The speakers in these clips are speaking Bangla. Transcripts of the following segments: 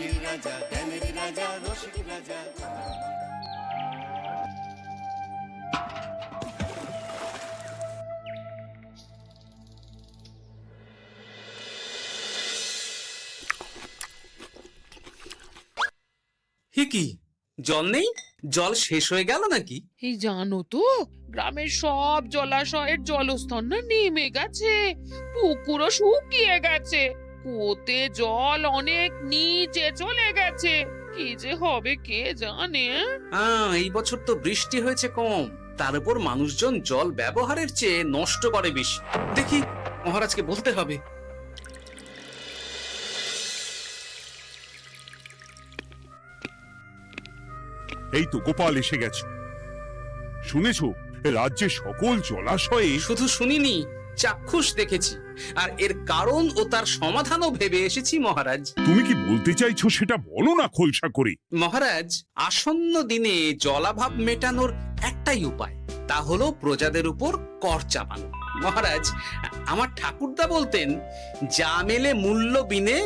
হাসির রাজা, জ্ঞানের রাজা, রসিক রাজা। কি জল নেই? জল শেষ হয়ে গেল নাকি? এই জানো তো, গ্রামের সব জলাশয়ের জলস্তর না নেমে গেছে, পুকুরও শুকিয়ে গেছে, কুয়োতে জল অনেক নিচে চলে গেছে। কি যে হবে কে জানে। এই বছর তো বৃষ্টি হয়েছে কম, তার উপর মানুষজন জল ব্যবহারের চেয়ে নষ্ট করে বেশি। দেখি, মহারাজকে বলতে হবে। এই তো গোপাল এসে গেছে। শুনেছো, রাজ্যের সকল জলাশয়ে শুধু শুনিনি, চাক্ষুষ দেখেছি, আর এর কারণ ও তার সমাধানও ভেবে এসেছি মহারাজ। তুমি কি বলতে চাইছো সেটা বলো না খোলসা করে। মহারাজ, আসন্ন দিনে জলাভাব মেটানোর একটাই উপায়, তা হলো প্রজাদের উপর কর চাপানো। মহারাজ, আমার ঠাকুরদা বলতেন, যা মেলে মূল্য বিনে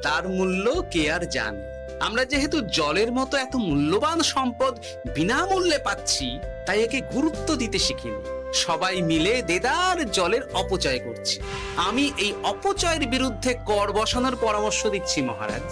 তার মূল্য কে আর জানে। আমরা যেহেতু জলের মতো এত মূল্যবান সম্পদ বিনামূল্যে পাচ্ছি, তাই একে গুরুত্ব দিতে শিখিনি। সবাই মিলে দেদার জলের অপচয় করছি। আমি এই অপচয়ের বিরুদ্ধে কর বসানোর পরামর্শ দিচ্ছি মহারাজ।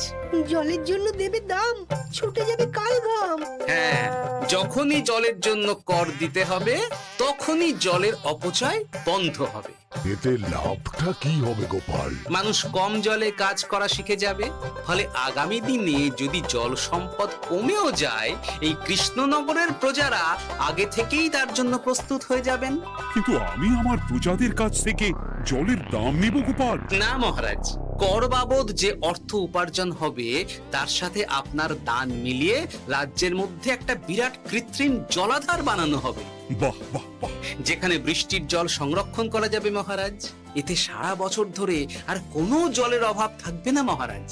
জলের জন্য দেবে দাম, ছুটে যাবে কাল ঘাম। হ্যাঁ, যখনই জলের জন্য কর দিতে হবে, তখনই জলের অপচয় বন্ধ হবে। এতে লাভটা কি হবে গোপাল? মানুষ কম জলে কাজ করা শিখে যাবে, ফলে আগামী দিনে যদি জল সম্পদ কমেও যায়, এই কৃষ্ণনগরের প্রজারা আগে থেকেই তার জন্য প্রস্তুত হয়ে যাবেন। কিন্তু আমি আমার প্রজাদের কাছ থেকে জলের দাম নেব গোপাল? না মহারাজ, কর বাবদ যে অর্থ উপার্জন হবে, তার সাথে আপনার দান মিলিয়ে রাজ্যের মধ্যে একটা বিরাট কৃত্রিম জলাধার বানানো হবে। বাহ বাহ বাহ! যেখানে বৃষ্টির জল সংরক্ষণ করা যাবে মহারাজ। এতে সারা বছর ধরে আর কোনো জলের অভাব থাকবে না মহারাজ।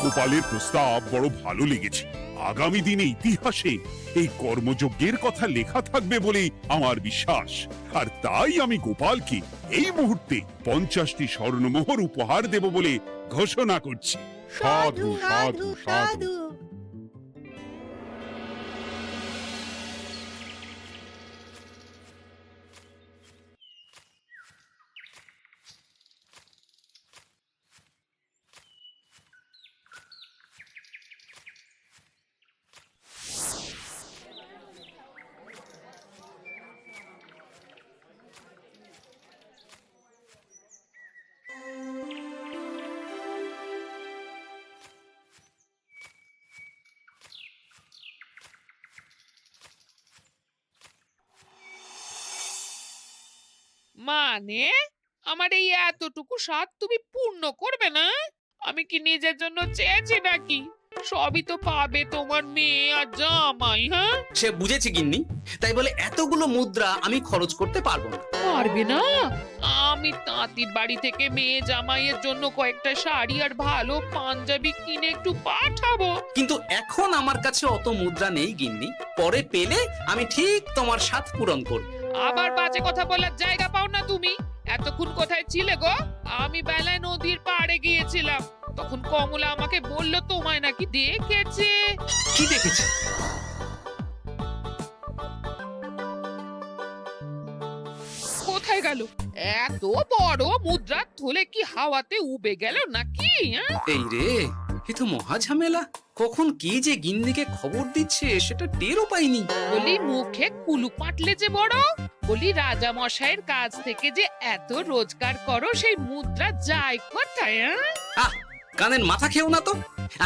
গোপালের প্রস্তাব বড় ভালো লেগেছে। আগামী দিনে ইতিহাসে এই কর্মযজ্ঞের কথা লেখা থাকবে বলেই আমার বিশ্বাস। আর তাই আমি গোপালকে এই মুহূর্তে 50টি স্বর্ণমোহর উপহার দেব বলে ঘোষণা করছি। সাধু সাধু সাধু। মানে আমার এই এতটুকু স্বাদ তুমি পূর্ণ করবে না? আমি কি নিজের জন্য চেয়েছি নাকি? সবই তো পাবে তোমার মেয়ে আর জামাই। হ্যাঁ, সে বুঝেছি গিন্নি, তাই বলে এতগুলো মুদ্রা আমি খরচ করতে পারবো না। পারবে না? আমি তাঁতির বাড়ি থেকে মেয়ে জামাইয়ের জন্য কয়েকটা শাড়ি আর ভালো পাঞ্জাবি কিনে একটু পাঠাবো। কিন্তু এখন আমার কাছে অত মুদ্রা নেই গিন্নি, পরে পেলে আমি ঠিক তোমার স্বাদ পূরণ করব। আবার বাজে কথা বলার জায়গা পাও না তুমি। এতক্ষণ কোথায় ছিলে গো? আমি বেলায় নদীর পাড়ে গিয়েছিলাম, তখন কমলা আমাকে বলল তোমায় নাকি দেখেছে। কি দেখেছি? কোথায় গেল? এত বড় মুদ্রা থলে কি হাওয়াতে উবে গেল নাকি? এই রে, এ তো মহা ঝামেলা। কখন কে যে গিন্নিকে খবর দিচ্ছে সেটা টেরও পাইনি। বলি মুখে কুলু পাটলে যে বড়, বলি রাজা মশাইয়ের কাছ থেকে যে এত রোজগার করো, সেই মুদ্রা যায় কোথায়? আহ, কানের মাথা খেও না তো।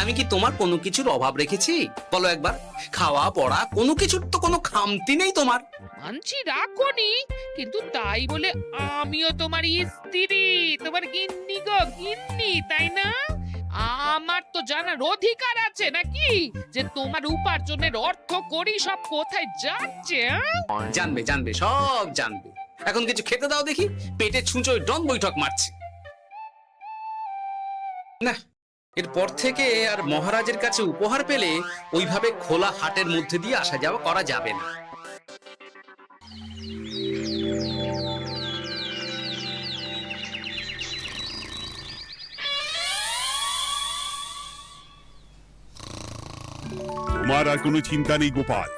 আমি কি তোমার কোনো কিছুর অভাব রেখেছি? বলো একবার। খাওয়া পড়া কোনো কিছুর তো কোনো খামতি নেই তোমার। মানছি রাখোনি, কিন্তু তাই বলে আমিও তোমার স্ত্রী, তোমার গিন্নি গো গিন্নি, তাই না? আমার তো জানার অধিকার আছে নাকি যে তোমার উপার্জনের অর্থ করি সব কোথায় যাচ্ছে? জানবে জানবে, সব জানবে। এখন কিছু খেতে দাও দেখি, পেটে ছুঁচোয় ডন বৈঠক মারছে। না, এরপর থেকে আর মহারাজের কাছে উপহার পেলে ওইভাবে খোলা হাটের মধ্যে দিয়ে আসা যাওয়া করা যাবে না। তোমার আর কোনো চিন্তা নেই গোপাল,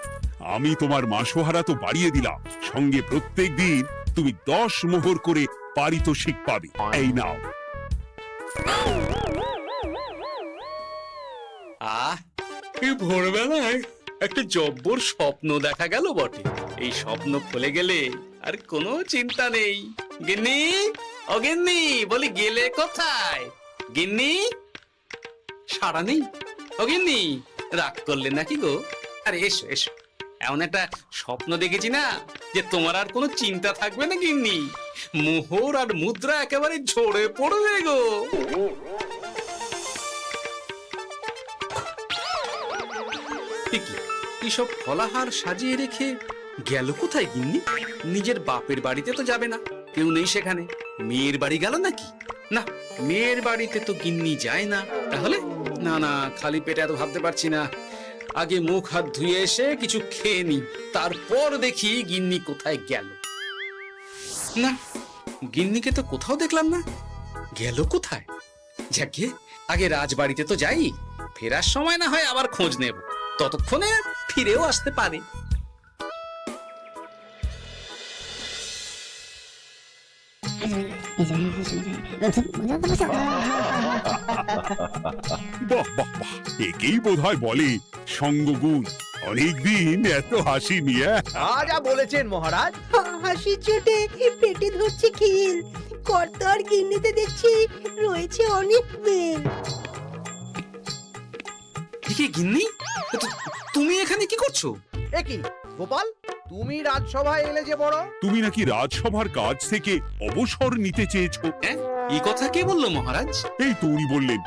আমি তোমার মাসোহারা তো বাড়িয়ে দিলাম, সঙ্গে প্রত্যেক দিন তুমি 10 মোহর করে পারিতোষিক পাবে। এই নাও। এই ভোরবেলায় একটা জব্বর স্বপ্ন দেখা গেল বটে। এই স্বপ্ন খুলে গেলে আর কোনো চিন্তা নেই। গিন্নি, ও গিন্নি, বলি গেলে কোথায়? গিন্নি, সারা নেই। ও গিন্নি, রাগ করলে নাকি গো? আরে এসো এসো, এমন একটা স্বপ্ন দেখেছি না যে তোমার আর কোনো চিন্তা থাকবে না গিন্নি। মোহর আর মুদ্রা একেবারে ঝরে পড়বে গো। এসব ফলাহার সাজিয়ে রেখে গেল কোথায় গিন্নি? নিজের বাপের বাড়িতে তো যাবে না, কেউ নেই সেখানে। মেয়ের বাড়ি গেল নাকি? না, মেয়ের বাড়িতে তো গিন্নি যায় না। তাহলে না না, খালি পেটে এত ভাবতে পারছি না। আগে মুখ হাত ধুয়ে এসে কিছু খেয়ে নি, তারপর দেখি গিন্নি কোথায় গেল। না, গিন্নিকে তো কোথাও দেখলাম না। গেল কোথায়? যাকে আগে রাজবাড়িতে তো যাই, ফেরার সময় না হয় আবার খোঁজ নেব, ততক্ষণে ফিরেও আসতে পারে। বাহ বাহ বাহ, একেই বোধহয় বলে সঙ্গগুণ। অনেকদিন এত হাসি নিয়ে। যা বলেছেন মহারাজ। হাসির চোটে পেটে ধরছে খিল। কর্তা আর গিন্নিতে দেখছি রয়েছে অনেক প্রেম। কি গিন্নি, তুমি এখানে কি করছো? একই গোপাল, তুমি রাজসভায় এলে যে বড়। তুমি নাকি রাজসভার কাজ থেকে অবসর নিতে চেয়েছো? হ্যাঁ, এই কথা কে বললো মহারাজ? এই তো উনি বললেন।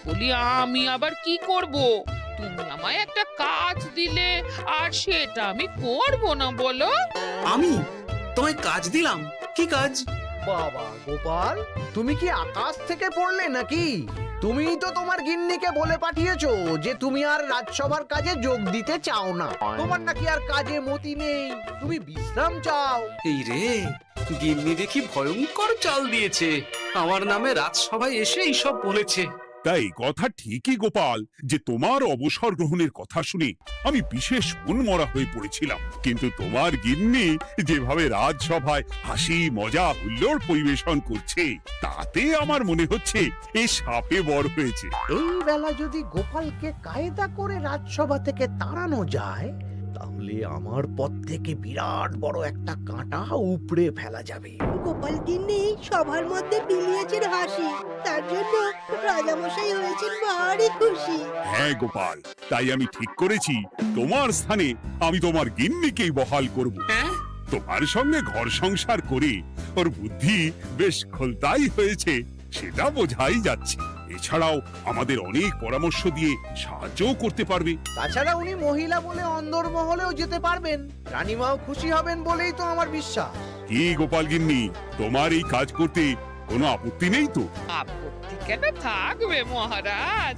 বলি আমি আবার কি করব? তুমি আমায় একটা কাজ দিলে আর সেটা আমি করব না বলো? আমি তোমায় কাজ দিলাম? কি কাজ? বাবা গোপাল, তুমি কি আকাশ থেকে পড়লে নাকি? তুমি তো তোমার গিন্নিকে বলে পাঠিয়েছো যে তুমি আর রাজসভার কাজে যোগ দিতে চাও না। তোমার নাকি আর কাজে মতি নেই, তুমি বিশ্রাম চাও। এই রে, গিন্নি দেখি ভয়ঙ্কর চাল দিয়েছে। আমার নামে রাজসভায় এসে এইসব বলেছে। তাই কথা ঠিকই গোপাল, যে তোমার অবসর গ্রহণের কথা শুনে আমি বিশেষ মনমরা হয়ে পড়েছিলাম। কিন্তু তোমার গিন্নি যেভাবে রাজসভায় হাসি মজা হুল্লোড় পরিবেশন করছে, তাতে আমার মনে হচ্ছে এ সাপে বর হয়েছে। এই বেলা যদি গোপালকে কায়দা করে রাজসভা থেকে তাড়ানো যায়, তাহলে আমার পথ থেকে বিরাট বড় একটা কাঁটা উপড়ে ফেলা যাবে। গোপাল গিন্নি সবার মধ্যে বিলিয়েছেন হাসি, তার জন্য রাজামশাই হয়েছেন ভারী খুশি। হ্যাঁ গোপাল, তাই আমি ঠিক করেছি তোমার স্থানে আমি তোমার গিন্নিকেই বহাল করব। হ্যাঁ, তোমার সঙ্গে ঘর সংসার করে ওর বুদ্ধি বেশ খোলতাই হয়েছে, সেটা বোঝাই যাচ্ছে। এছাড়াও আমাদের অনেক পরামর্শ দিয়ে সাহায্যও করতে পারবে। তাছাড়া উনি মহিলা বলে অন্দরমহলেও যেতে পারবেন, রানীমাও খুশি হবেন বলেই তো আমার বিশ্বাস। কি গোপাল গিন্নি, তোমার এই কাজ করতে কোনো আপত্তি নেই তো? আপত্তি কেন থাকবে মহারাজ?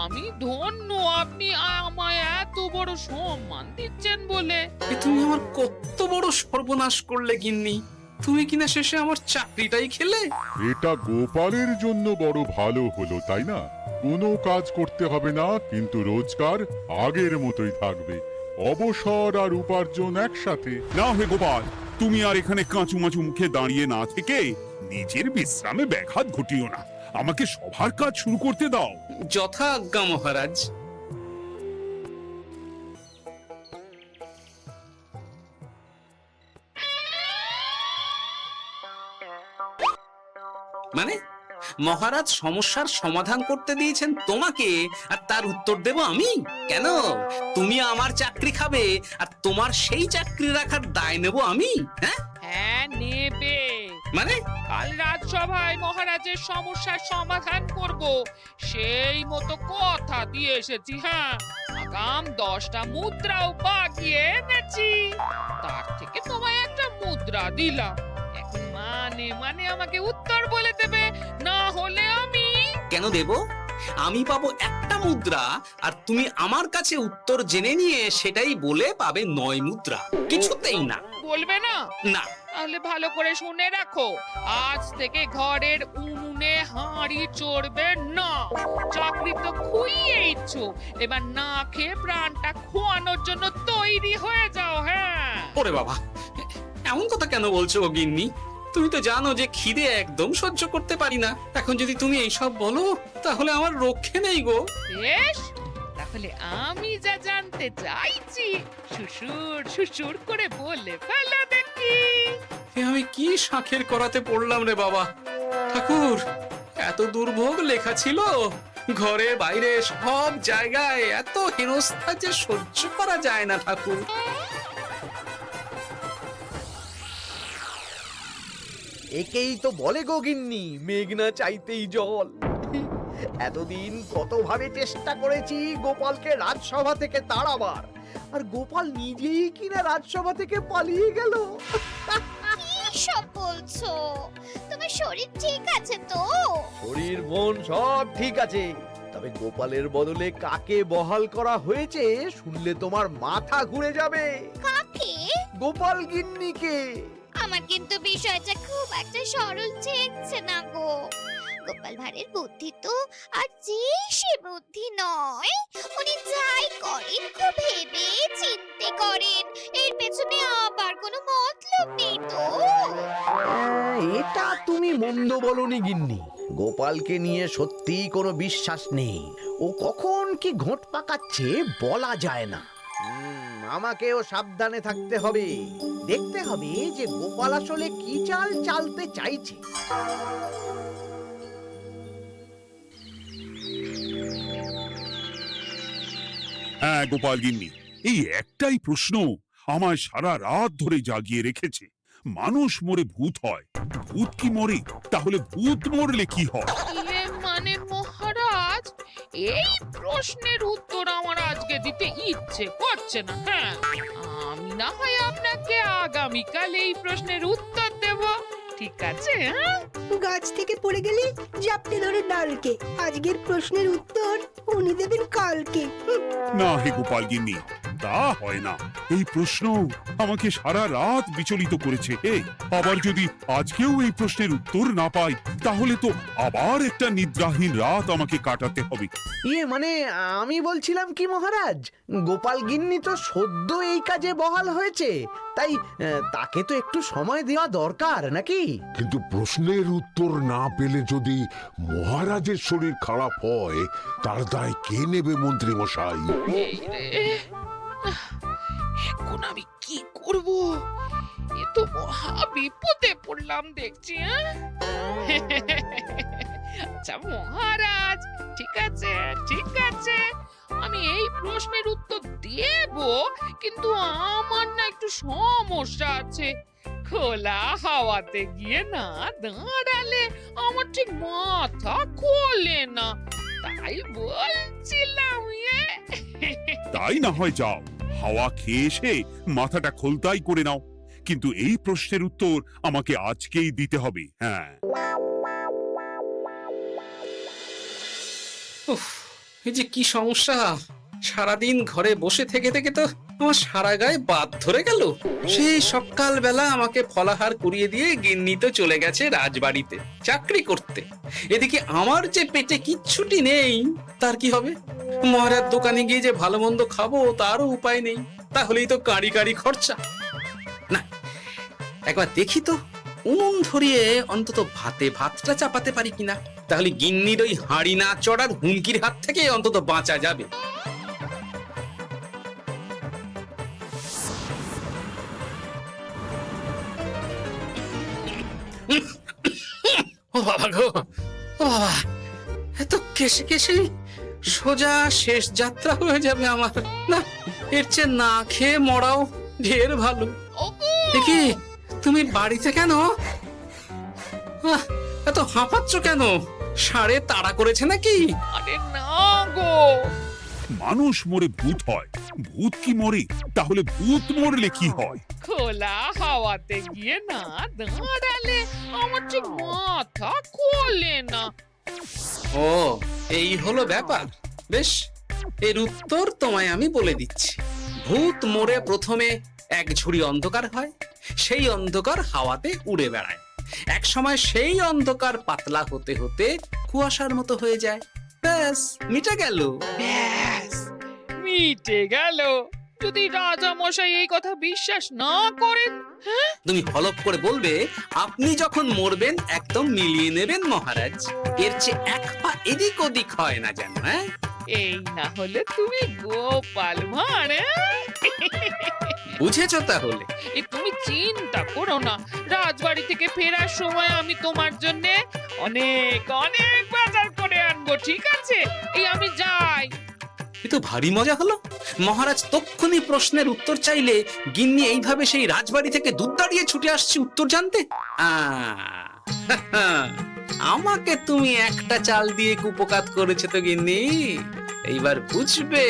আমি ধন্য আপনি আমায় এত বড় সম্মান দিচ্ছেন বলে। এ তুমি আমার কত বড় সর্বনাশ করলে গিন্নি। তুমি কিনা শেষে আমার চাকরিটাই খেলে। এটা গোপালের জন্য বড় ভালো হলো, তাই না? কোনো কাজ করতে হবে না, কিন্তু রোজগার আগের মতোই থাকবে। অবসর আর উপার্জন একসাথে। না হে গোপাল, তুমি আর এখানে কাঁচু মাচু মুখে দাঁড়িয়ে না থেকে নিজের বিশ্রামে ব্যাঘাত ঘটিও না। আমাকে সবার কাজ শুরু করতে দাও। যথা আজ্ঞা মহারাজ। মানে মহারাজ সমস্যার সমাধান করতে দিয়েছেন তোমাকে, আর তার উত্তর দেব আমি? কেন? তুমি আমার চাকরি খাবে আর তোমার সেই চাকরি রাখার দায় নেব আমি? হ্যাঁ হ্যাঁ, নেবে। মানে কাল রাজসভায় মহারাজের সমস্যার সমাধান করব, সেই মতো কথা দিয়ে এসেছি। হ্যাঁ, আগাম 10টা মুদ্রাও বাগিয়ে এনেছি। তার থেকে তোমায় একটা মুদ্রা দিলাম। এখন মানে মানে আমাকে উত্তর বলে দেবে, না হলে আমি কেন দেব? আমি পাবো একটা মুদ্রা, আর তুমি আমার কাছে উত্তর জেনে নিয়ে সেটাই বলে পাবে 9 মুদ্রা। কিছুতেই না। বলবে না? না। তাহলে ভালো করে শুনে রাখো, আজ থেকে ঘরের উনুনে হাঁড়ি চড়বে না। চাকরি তো খুইয়েইছ, পেরেছো, এবার না খেয়ে প্রাণটা খোয়ানোর জন্য তৈরি হয়ে যাও। হ্যাঁ, ওরে বাবা, এমন কথা কেন বলছো গো গিন্নি? তুমি তো জানো যে খিদে একদম সহ্য করতে পারি না। এখন যদি তুমি এইসব বলো তাহলে আমার রক্ষে নেই গো। বেশ, তাহলে আমি যা জানতে চাইছি শ্বশুর শ্বশুর করে বলে ফেলো দেখি। এ আমি কি শাঁখের করাতে পড়লাম রে বাবা! ঠাকুর, এত দুর্ভোগ লেখা ছিল, ঘরে বাইরে সব জায়গায় এত হেনস্থা যে সহ্য করা যায় না ঠাকুর। একেই তো বলে গো গিন্নি, মেঘ না চাইতেই জল। এতদিন কতভাবে চেষ্টা করেছি গোপালকে রাজসভা থেকে তাড়াবার, আর গোপাল নিজেই কিনা রাজসভা থেকে পালিয়ে গেল। সব বলছো? তোমার শরীর ঠিক আছে তো? শরীর মন সব ঠিক আছে, তবে গোপালের বদলে কাকে বহাল করা হয়েছে শুনলে তোমার মাথা ঘুরে যাবে। কাকে? গোপাল গিন্নিকে। আমার কিন্তু বিষয়টা খুব একটা সরল ঠেকছে না গো। গোপাল ভাঁড়ের বুদ্ধি তো আর যে সে বুদ্ধি নয়। উনি যাই করেন খুব ভেবে চিন্তে করেন, এর পেছনে আবার কোনো মতলব নেই তো। এটা তুমি মন্দ বলনি গিন্নি। গোপালকে নিয়ে সত্যিই কোনো বিশ্বাস নেই। ও কখন কি ঘোট পাকাচ্ছে বলা যায় না। আমাকেও সাবধানে থাকতে হবে। দেখতে হবে যে গোপাল আসলে কি চাল চালতে চাইছে। হ্যাঁ গোপাল গিন্নি, এই একটাই প্রশ্ন আমায় সারা রাত ধরে জাগিয়ে রেখেছে। মানুষ মরে ভূত হয়, ভূত কি মরে? তাহলে ভূত মরলে কি হয়? মানে মহারাজ, এই প্রশ্নের উত্তর আমার আজকে দিতে ইচ্ছে করছে না। হ্যাঁ, আমি না হয় আপনাকে আগামীকাল এই প্রশ্নের উত্তর দেব, ঠিক আছে? হ্যাঁ, গাছ থেকে পড়ে গেলে জাপটে ধরে ডালকে। আজকের প্রশ্নের উত্তর উনি দেবেন কালকে। না হে গোপাল গিন্নি, তা হয় না। এই প্রশ্ন আমাকে সারা রাত বিচলিত করেছে। আবার যদি আজকেও এই প্রশ্নের উত্তর না পাই তাহলে তো আবার একটা নিদ্রাহীন রাত আমাকে কাটাতে হবে। মানে আমি বলছিলাম কি মহারাজ, গোপাল গিন্নি তো সদ্য এই কাজে বহাল হয়েছে, তাই তাকে তো একটু সময় দেওয়া দরকার নাকি? কিন্তু প্রশ্নের উত্তর না পেলে যদি মহারাজের শরীর খারাপ হয় তার দায় কে নেবে মন্ত্রী মশাই? এই রে, এখন আমি কি করব? এ তো মহা বিপদে পড়লাম দেখছি। আচ্ছা মহারাজ, ঠিক আছে ঠিক আছে, আমি এই প্রশ্নের উত্তর দেব, কিন্তু আমার না একটু সমস্যা আছে। খোলা হাওয়াতে গিয়ে না দাঁড়ালে আমার ঠিক মাথা খোলে না, তাই বলছিলাম। তাই না হয় যাও, হাওয়া খেয়ে এসে মাথাটা খোলতাই করে নাও, কিন্তু এই প্রশ্নের উত্তর আমাকে আজকেই দিতে হবে। হ্যাঁ, উফ, এই যে কি সমস্যা! সারাদিন ঘরে বসে থেকে থেকে তো আমার সারা গায়ে বাদ ধরে গেল। সেই সকালবেলা আমাকে ফলাহার করিয়ে দিয়ে গিন্নি তো চলে গেছে রাজবাড়িতে চাকরি করতে। এদিকে আমার যে পেটে কিচ্ছুটি নেই, তার কি হবে? মহারাজ দোকানে গিয়ে যে ভালো মন্দ খাবো তারও উপায় নেই, তাহলেই তো কাঁড়ি কাঁড়ি খরচা। না, একবার দেখি তো উনুন ধরিয়ে অন্তত ভাতটা চাপাতে পারি কিনা, তাহলে গিন্নির ওই হাঁড়ি না চড়ার হুমকির হাত থেকে অন্তত বাঁচা যাবে। ও বাবা গো, ও বাবা, এত কেসে কেসে সোজা শেষ যাত্রা হয়ে যাবে আমার। না, এর চেয়ে না খেয়ে মরাও ঢের ভালো। দেখি তুমি বাড়িতে কেন? এত হাঁপাচ্ছ কেন? ষাঁড়ে তাড়া করেছে নাকি? আরে না গো, মানুষ মরে ভূত হয়, ভূত কি মরে? তাহলে ভূত মরলে কি হয়? খোলা হাওয়াতে গিয়ে না দাঁড়ালে আমার ঠিক মাথা খোলে না। ও, এই হলো ব্যাপার। বেশ, এর উত্তর তোমায় আমি বলে দিচ্ছি। ভূত মরে প্রথমে এক ঝুড়ি অন্ধকার হয়, সেই অন্ধকার হাওয়াতে উড়ে বেড়ায়। এক সময় সেই অন্ধকার পাতলা হতে হতে কুয়াশার মতো হয়ে যায়। ব্যাস মিটে গেল। ব্যাস মিটে গেল। যদি রাজা মশাই এই কথা বিশ্বাস না করেন, তুমি হলপ করে বলবে আপনি যখন মরবেন একদম মিলিয়ে নেবেন মহারাজ, এর চেয়ে এক পা এদিক ওদিক হয় না যেন। হ্যাঁ, এই না হলে তুমি গোপাল ভাঁড়। বুঝেছো তাহলে? এই তুমি চিন্তা করো না, রাজবাড়ি থেকে ফেরার সময় আমি তোমার জন্য অনেক অনেক বাজার করে আনবো, ঠিক আছে? এই আমি যাই। এ তো ভারী মজা হলো। মহারাজ তক্ষুনি প্রশ্নের উত্তর চাইলে গিন্নি এইভাবে সেই রাজবাড়ি থেকে দুধ দাঁড়িয়ে ছুটে আসছে উত্তর জানতে। আমাকে তুমি একটা চাল দিয়ে কুপকাত করেছে তো গিন্নি। এইবার বুঝবে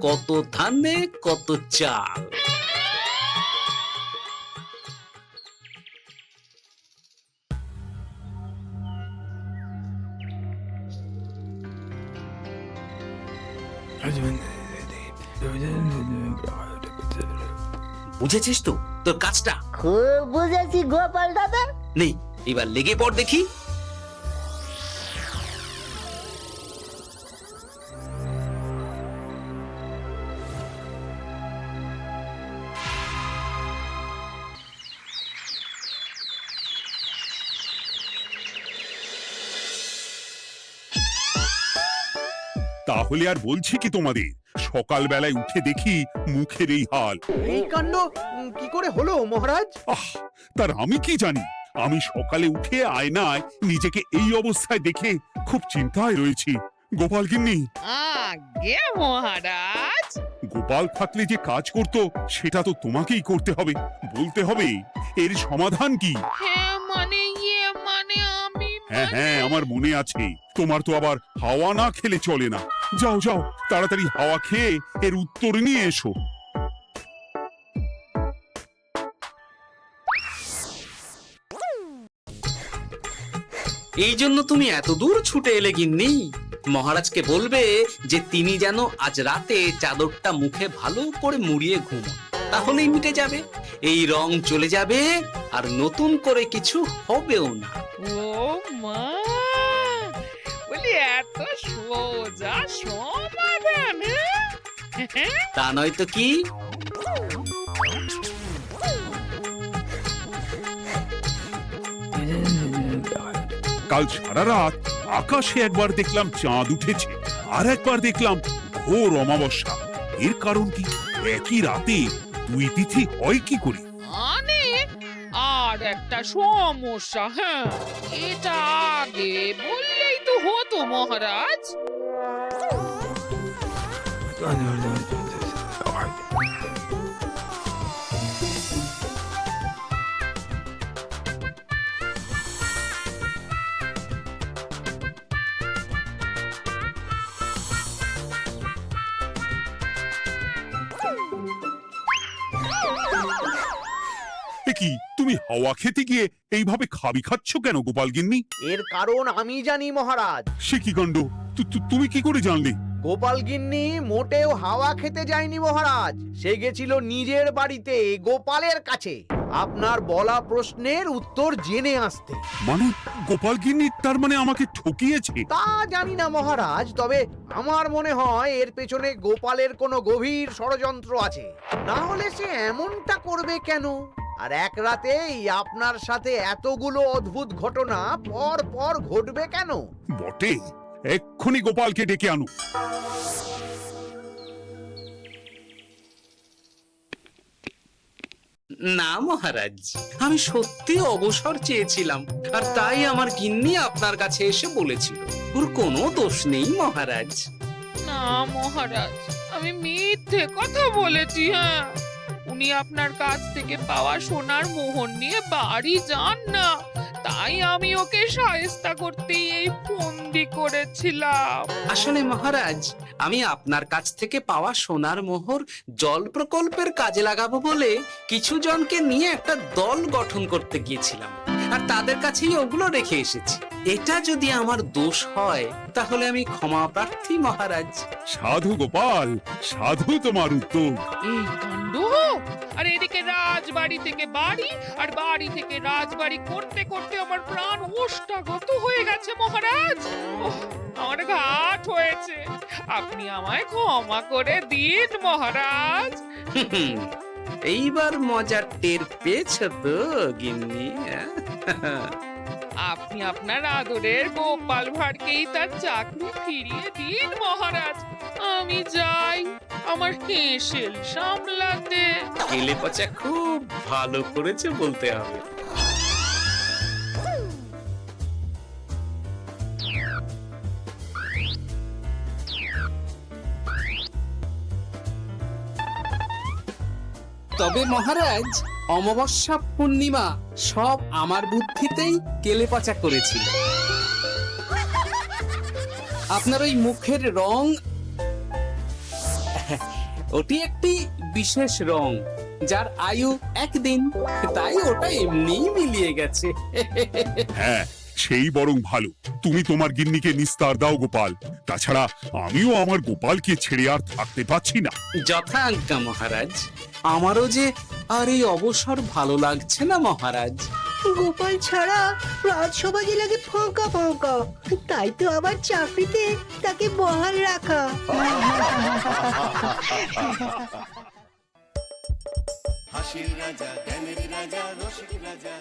কত ধানে কত চাল। বুঝেছিস তো তোর কাজটা? খুব বুঝেছি গোপাল দাদা। নেই, এবার লেগে পড় দেখি। তাহলে আর বলছি কি তোমাদের, সকালবেলায় উঠে দেখি মুখের এই হাল। এই কাণ্ড কি করে হলো মহারাজ? আহ, তার আমি কি জানি। আমি সকালে উঠে আয়নায় নিজেকে এই অবস্থায় দেখে খুব চিন্তায় রয়েছি। গোপাল গিন্নি, আগে মহারাজ, গোপাল থাকলে যে কাজ করতো সেটা তো তোমাকেই করতে হবে। বলতে হবে এর সমাধান কি। হ্যাঁ মানে মানে আমি হ্যাঁ হ্যাঁ, আমার মনে আছে। তোমার তো আবার হাওয়া না খেলে চলে না। যাও যাও, তাড়াতাড়ি হাওয়া খেয়ে এর উত্তর নিয়ে এসো। এই জন্য তুমি এত দূর ছুটে এলে গিন্নি? মহারাজকে বলবে যে তিনি যেন আজ রাতে চাদরটা মুখে ভালো করে মুড়িয়ে ঘুমোন, তাহলেই মিটে যাবে। এই রং চলে যাবে আর নতুন করে কিছু হবেও না। ও মা, বলি এত সোজা সমাধান? তা নয় তো কি? কাল সারা রাত আকাশে একবার দেখলাম চাঁদ উঠেছে, আর একবার দেখলাম ঘোর অমাবস্যা। এর কারণ কি? একই রাতে দুই তিথি হয় কি করে? মানে আর একটা সমস্যা। হ্যাঁ, এটা আগে বললেই তো হতো মহারাজ। এ কি, তুমি হাওয়া খেতে গিয়ে এইভাবে খাবি খাচ্ছ কেন গোপাল গিন্নি? এর কারণ আমি জানি মহারাজ। সে কি কাণ্ড! তুমি কি করে জানলে? গোপাল গিন্নি মোটেও হাওয়া খেতে যায়নি মহারাজ, সে গেছিল নিজের বাড়িতে গোপালের কাছে আপনার বলা প্রশ্নের উত্তর জেনে আসতে। মানে গোপাল গিন্নি তার মানে আমাকে ঠকিয়েছে? তা জানি না মহারাজ, তবে আমার মনে হয় এর পেছনে গোপালের কোনো গভীর ষড়যন্ত্র আছে। না হলে সে এমনটা করবে কেন? আর এক রাতেই আপনার সাথে এতগুলো অদ্ভুত ঘটনা পর পর ঘটবে কেন? বটে, এক্ষুনি গোপালকে ডেকে আনো। না মহারাজ, আমি সত্যি অবসর চেয়েছিলাম, আর তাই আমার গিন্নি আপনার কাছে এসে বলেছিল। ওর কোনো দোষ নেই মহারাজ। না মহারাজ, আমি মিথ্যে কথা বলেছি। হ্যাঁ, উনি আপনার কাছ থেকে পাওয়া সোনার মোহর নিয়ে বাড়ি যান না, তাই আমি ওকে শায়েস্তা করতে এই ফন্দি করেছিলাম। আসলে মহারাজ, আমি আপনার কাছ থেকে পাওয়া সোনার মোহর জল প্রকল্পের কাজে লাগাবো বলে কিছু জনকে নিয়ে একটা দল গঠন করতে গিয়েছিলাম। আর তাদের কাছেই ওগুলো রেখে এসেছি। এটা যদি আমার দোষ হয় তাহলে আমি ক্ষমা প্রার্থী মহারাজ। সাধু গোপাল, সাধু তোমার উদ্যোগ। এই কাণ্ড! আর এদিকে রাজবাড়ি থেকে বাড়ি আর বাড়ি থেকে রাজবাড়ি করতে করতে আমার প্রাণ ওষ্ঠাগত হয়ে গেছে মহারাজ। ওহ, আমার ঘাট হয়েছে, আপনি আমায় ক্ষমা করে দিন মহারাজ। হুম, এইবার মজার টের পেয়েছ তো গিন্নি? আপনি আপনার আদরের গোপাল ভাঁড়কেই তার চাকরি ফিরিয়ে দিন মহারাজ। আমি যাই আমার হেসেল সামলাতে। কেলে পচা খুব ভালো করেছে বলতে হবে। তবে মহারাজ, অমাবস্যা পূর্ণিমা সব আমার বুদ্ধিতেই কেলেপচা করেছিল। আপনার ওই মুখের রং, ওটি একটি বিশেষ রং যার আয়ু একদিন, তাই ওটা এমনিই মিলিয়ে গেছে। হ্যাঁ, সেই বরং ভালো। তুমি তোমার গিন্নিকে নিস্তার দাও গোপাল। তাছাড়া আমিও আমার গোপালকে ছেড়ে আর থাকতে পারছি না। যথা আজ্ঞা মহারাজ। আমারও যে আর এই অবসর ভালো লাগছে না মহারাজ। গোপাল ছাড়া রাজসভা যে লাগে ফাঁকা ফাঁকা, তাই তো আবার চাকরিতে তাকে বহাল রাখা। হাসির রাজা জ্ঞানের রাজা রসিক রাজা